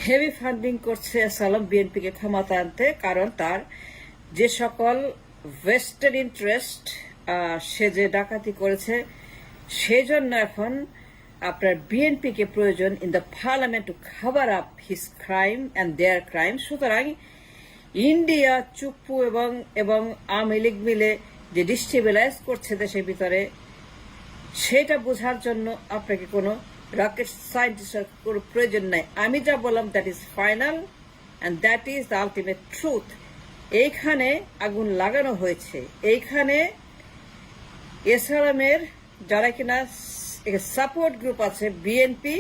Heavy funding করছে সালাম বিএনপিকে ক্ষমতা আনতে, কারণ তার যে সকল ওয়েস্টেড ইন্টারেস্ট সে যে ডাকাতি করেছে, সেই জন্য এখন আপনার বিএনপিকে প্রয়োজন in the parliament to cover up his crime and their crime. সুতরাং ইন্ডিয়া, চুপ্পু এবং আওয়ামী লীগ মিলে যে ডিস্টেবিলাইজ করছে দেশের ভিতরে, সেটা বোঝার জন্য আপনাকে কোনো রকেট সায়েন্টিস্টের কোনো প্রয়োজন নাই। আমি যা বললাম that is final and that is the ultimate truth. এইখানে আগুন লাগানো হয়েছে, এইখানে এসআরএমের যারা কিনা সাপোর্ট গ্রুপ আছে বিএনপি,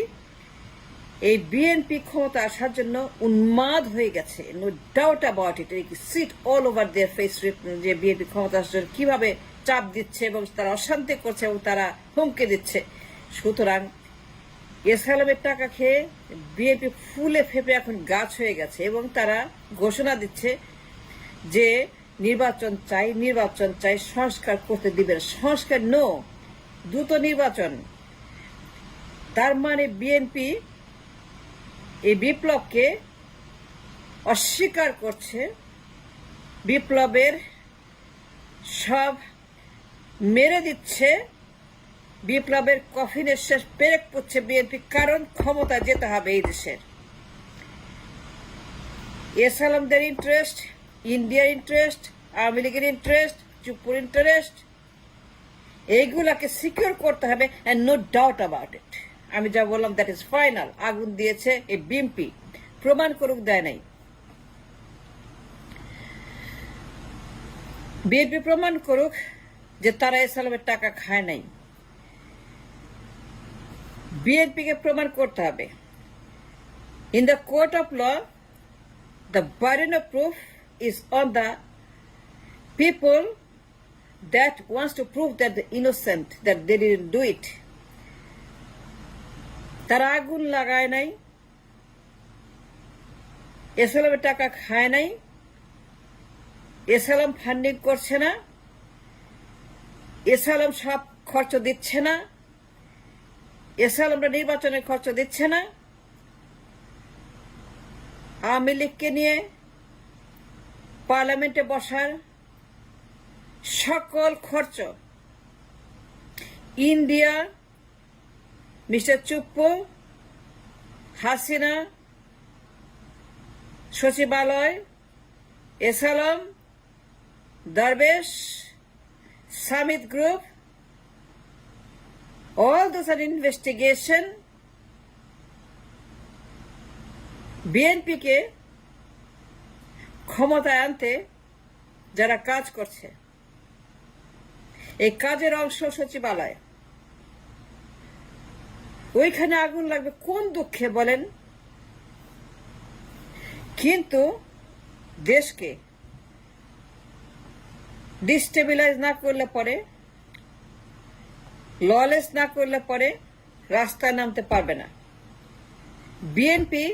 এই বিএনপি ক্ষমতা আসার জন্য উন্মাদ হয়ে গেছে, no doubt about it. Sit all over their face যে বিএনপি ক্ষমতা আসার জন্য কিভাবে চাপ দিচ্ছে এবং তারা অশান্তি করছে এবং তারা হুমকি দিচ্ছে। সুতরাং এসআরএমের টাকা খেয়ে বিএনপি ফুলে ফেপে এখন গাছ হয়ে গেছে এবং তারা ঘোষণা দিচ্ছে যে নির্বাচন চাই, সংস্কার করতে দিবেন। সংস্কার নো, দ্রুত নির্বাচন। তার মানে বিএনপি এই বিপ্লবকে অস্বীকার করছে, বিপ্লবের সব মেরে দিচ্ছে, বিপ্লবের কফিনের শেষ পেরেক পড়ছে বিএনপি, কারণ ক্ষমতা যেতে হবে এই দেশের। এসআরএমদের ইন্টারেস্ট, ইন্ডিয়ার ইন্টারেস্ট, আওয়ামী লীগের ইন্টারেস্ট, চুপ্পুর ইন্টারেস্ট, এইগুলাকে সিকিউর করতে হবে and no doubt about it. আমি যা বললাম দ্যাট ইজ ফাইনাল। আগুন দিয়েছে এই বিএনপি, প্রমাণ করুক, দেয় নাই। বিএনপি প্রমাণ করুক যে তারা এসআরএমের টাকা খায় নাই। বিএনপিকে প্রমাণ করতে হবে। In the court of law, the burden of proof is on the people that wants to prove that the innocent, that they didn't do it. তারা আগুন লাগায় নাই, এসআরএমের টাকা খায় নাই, এসআরএম ফান্ডিং করছে না, এসআরএম সব খরচ দিচ্ছে না, এসআরএমরা নির্বাচনের খরচ দিচ্ছে না। আওয়ামী লীগকে নিয়ে পার্লামেন্টে বসার সকল খরচ ইন্ডিয়া, মিস্টার চুপ্পু, হাসিনা, সচিবালয়, এসআরএম, দরবেশ, সামিত group, all those are investigation। বিএনপিকে ক্ষমতায় আনতে যারা কাজ করছে, এই কাজের অংশ সচিবালয়, ওইখানে আগুন লাগবে কোন দুঃখে বলেন? কিন্তু দেশকে ডিস্টেবিলাইজ না করলে পরে, ললেস না করলে পরে রাস্তায় নামতে পারবে না। বিএনপি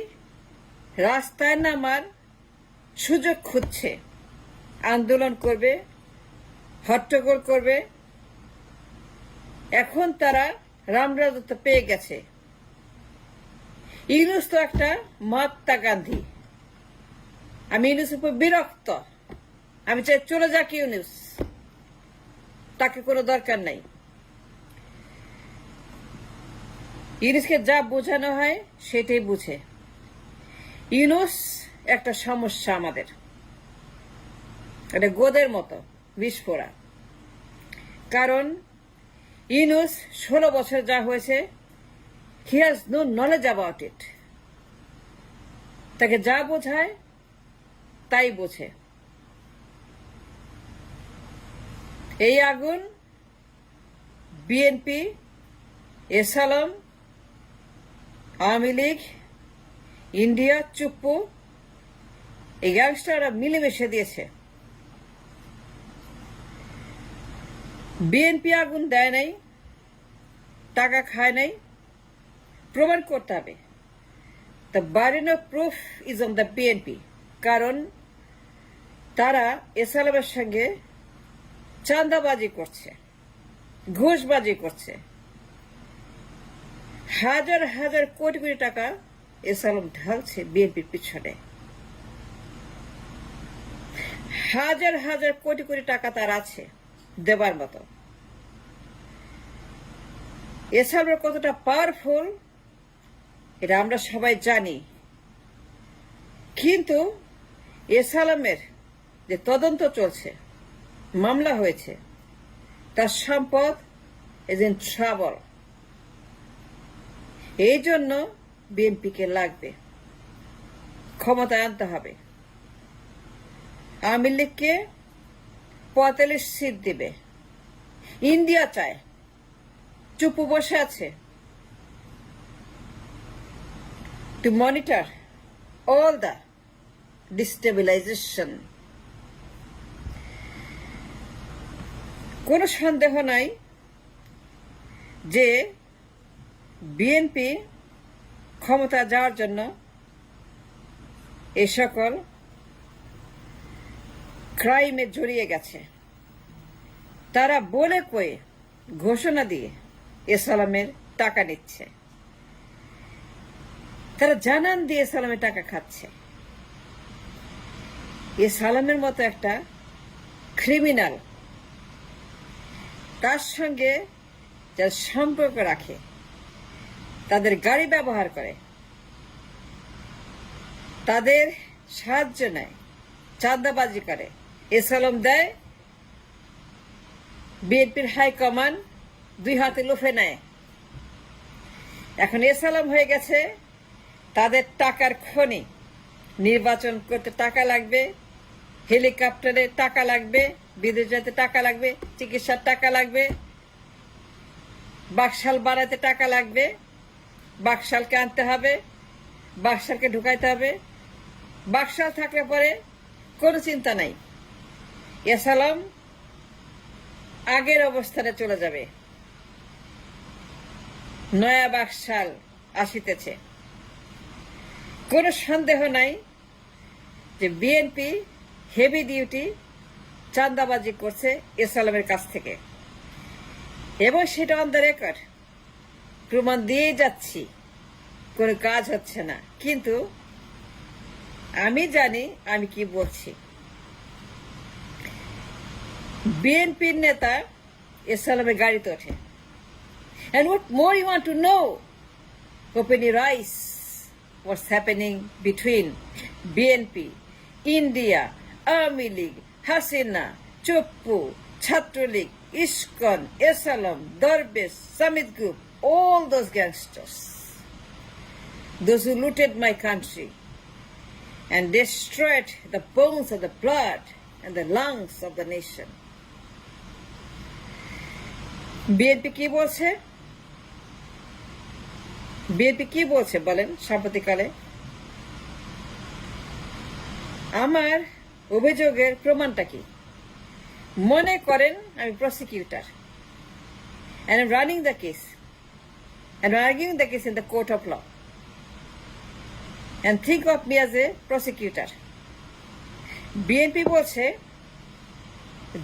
রাস্তায় নামার সুযোগ খুঁজছে, আন্দোলন করবে, হট্টগোল করবে। এখন তারা রামরাজত্ব পেয়ে গেছে। ইউনূস তো একটা মহাত্মা গান্ধী। আমি ইউনূসের উপর বিরক্ত। আমি চাই চলে যাক ইউনূস, তাকে কোনো দরকার নাই। ইউনূসকে যা বোঝানো হয় সেটাই বুঝে। ইউনূস একটা সমস্যা আমাদের, এটা গোদের মতো বিস্ফোরা। কারণ ইউনূস 16 বছর যা হয়েছে, he has no knowledge about it. তাকে যা বোঝায় তাই বোঝে। এই আগুন বিএনপি, এসআরএম, আওয়ামী লীগ, ইন্ডিয়া, চুপ্পু, এই গ্যাংস্টাররা মিলেমিশে দিয়েছে। বিএনপি আগুন দেয় নাই, টাকা খায় নাই, প্রমাণ করতে হবে। The burden of proof is on the BNP. কারণ তারা এসআরএমের সঙ্গে চাঁদাবাজি করছে, ঘুষবাজি করছে, হাজার হাজার কোটি কোটি টাকা এস আলম ঢালছে বিএনপির পিছনে। হাজার হাজার কোটি কোটি টাকা তার আছে দেবার মতো। এস আলমের কতটা পাওয়ারফুল এটা আমরা সবাই জানি, কিন্তু এস আলমের যে তদন্ত চলছে, মামলা হয়েছে, তার সম্পদ ইজ ইন ট্রাবল। এই জন্য বিএনপিকে লাগবে, ক্ষমতায় আনতে হবে। আওয়ামী লীগকে 45 সিট দিবে। ইন্ডিয়া চায়, চুপ বসে আছে, to monitor all the destabilization. কোনো সন্দেহ নাই যে বিএনপি ক্ষমতা যাওয়ার জন্য এই সকল ক্রাইমে জড়িয়ে গেছে। তারা বলে কয়ে ঘোষণা দিয়ে এস আলমের টাকা নিচ্ছে, তারা জানান দিয়ে এস আলমের টাকা খাচ্ছে। এস আলমের মতো একটা ক্রিমিনাল, তার সঙ্গে যারা সম্পর্ক রাখে, তাদের গাড়ি ব্যবহার করে, তাদের সাহায্য নেয়, চাঁদাবাজি করে, এস আলম দেয়, বিএনপির হাইকমান্ড 2 হাতে লুফে নেয়। এখন এস আলম হয়ে গেছে তাদের টাকার খনি। নির্বাচন করতে টাকা লাগবে, হেলিকপ্টারে টাকা লাগবে, বিদেশ যেতে টাকা লাগবে, চিকিৎসার টাকা লাগবে, বাকশাল বাড়াতে টাকা লাগবে, বাকশালকে আনতে হবে, বাকশালকে ঢুকাইতে হবে। বাকশাল থাকলে পরে কোনো চিন্তা নাই, এস আলম আগের অবস্থানে চলে যাবে। নয়া বাকশাল আসিতেছে। কোনো সন্দেহ নাই যে বিএনপি হেভি ডিউটি চাঁদাবাজি করছে এস আলমের কাছ থেকে, এবং সেটা অন দ্য রেকর্ড প্রমাণ দিয়েই যাচ্ছি, কোনো কাজ হচ্ছে না। কিন্তু আমি জানি আমি কি বলছি। বিএনপির নেতা এস আলমের গাড়িতে ওঠে। And what more you want to know? Open your eyes. What's happening between BNP, India, Army League, Hasina, Chuppu, Chhatro League, ISKCON, S Alam, Darbesh, Samit Group, all those gangsters, those who looted my country and destroyed the bones of the blood and the lungs of the nation. BNP কি বলছে? BNP কি বলছে বলেন সাম্প্রতিককালে? আমার অভিযোগের প্রমাণটা কি? মনে করেন আমি prosecutor and I'm running the case and I'm arguing the case in the court of law, and think of me as a prosecutor. BNP বলছে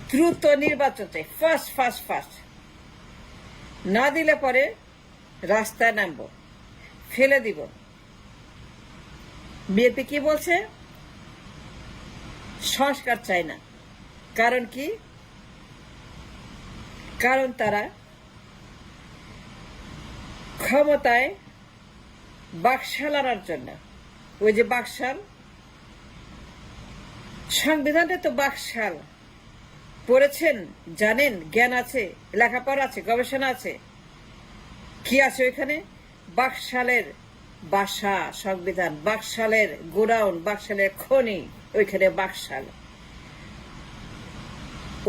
দ্রুত নির্বাচন চাই, ফাস্ট না দিলে পরে রাস্তায় নামবো, ফেলে দিব। বিএনপি কি বলছে? সংস্কার চাই না। কারণ কি? কারণ তারা ক্ষমতায় বাকশাল আনার জন্য, ওই যে বাকশাল, সংবিধানটা তো বাকশাল, পড়েছেন, জানেন, জ্ঞান আছে, লেখাপড়া আছে, গবেষণা আছে। কি আছে ওইখানে? বাকশালের বাসা সংবিধান, বাকশালের গোডাউন, বাকশালের খনি, ওইখানে বাকশাল।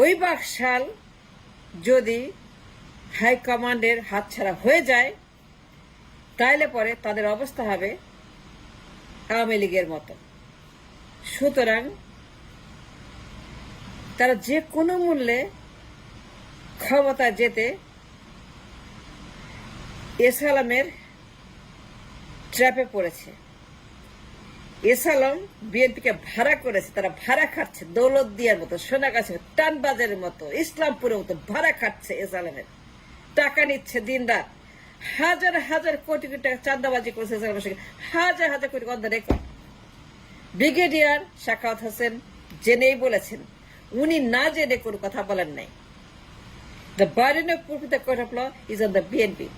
ওই বাকশাল যদি হাইকমান্ডের হাতছাড়া হয়ে যায়, তাইলে পরে তাদের অবস্থা হবে আওয়ামী লীগের মতো। সুতরাং তারা যে কোনো মূল্যে ক্ষমতা যেতে এস আলমের ট্র্যাপে পড়েছে। এস আলম বিএনপিকে ভাড়া করেছে, তারা ভাড়া খাচ্ছে, দৌলতদিয়ার মতো, সোনাগাছি, টানবাজারের মতো, ইসলামপুরের মতো ভাড়া খাচ্ছে। এস আলমের টাকা নিচ্ছে দিন রাত, হাজার হাজার কোটি কোটি টাকা চাঁদাবাজি করেছে, হাজার হাজার crore on the record. Brigadier Sakhawat Hossain জেনেই বলেছেন, উনি না জেনে কোনো কথা বলেন নাই। The burden of proof the court of law is on the BNP.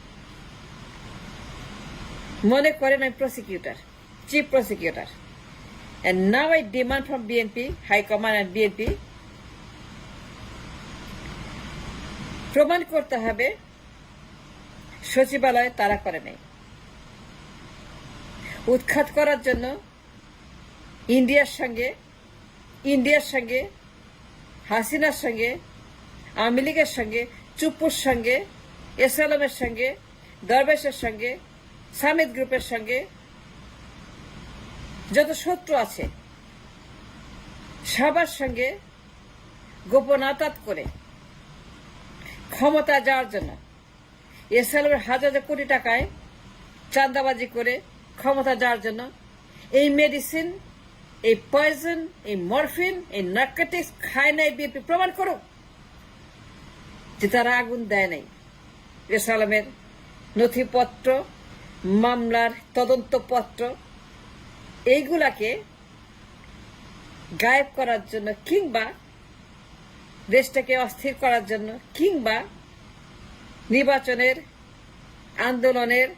মনে করেন আমি prosecutor, chief prosecutor, and now I demand from BNP, High Command and BNP, প্রমাণ করতে হবে সচিবালয় তারা করে নাই। উৎখাত করার জন্য ইন্ডিয়ার সঙ্গে হাসিনার সঙ্গে, আওয়ামী লীগের সঙ্গে, চুপ্পুর সঙ্গে, এসএলএমের সঙ্গে, দরবেশের সঙ্গে, সামিদ গ্রুপের সঙ্গে যত শত্রু আছে সবার সঙ্গে গোপন আতাত করে ক্ষমতা যাওয়ার জন্য, এসএলএমের হাজার হাজার কোটি টাকায় চাঁদাবাজি করে ক্ষমতা যাওয়ার জন্য এই মেডিসিন, এই পয়জন, এই মরফিন, এই নার্কোটিক্স খায় নাই বিএনপি। প্রমাণ করো যে তারা আগুন দেয় নাই। এসএলএমের নথিপত্র, মামলার তদন্তপত্র এইগুলাকে গায়েব করার জন্য কিংবা দেশটাকে অস্থির করার জন্য কিংবা নির্বাচনের আন্দোলনের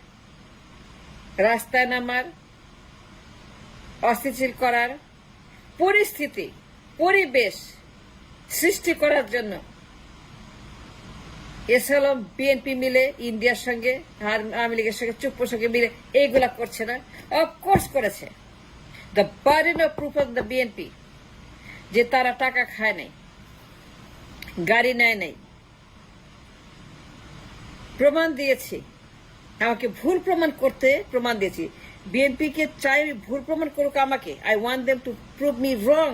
রাস্তায় নামার, অস্থিতিশীল করার পরিবেশ সৃষ্টি করার জন্য এসএলএম বিএনপি মিলে ইন্ডিয়ার সঙ্গে, আওয়ামী লীগের সঙ্গে, চুপ্পুর সঙ্গে মিলে এইগুলা করছে না? অফকোর্স করেছে। The burden of proof of the BNP যে তারা টাকা খায় নাই, গাড়ি নেয় নাই। প্রমাণ দিয়েছি, আমাকে ভুল প্রমাণ দিয়েছি। বিএনপি কে চাই ভুল প্রমাণ করুক আমাকে। I want them to prove me wrong.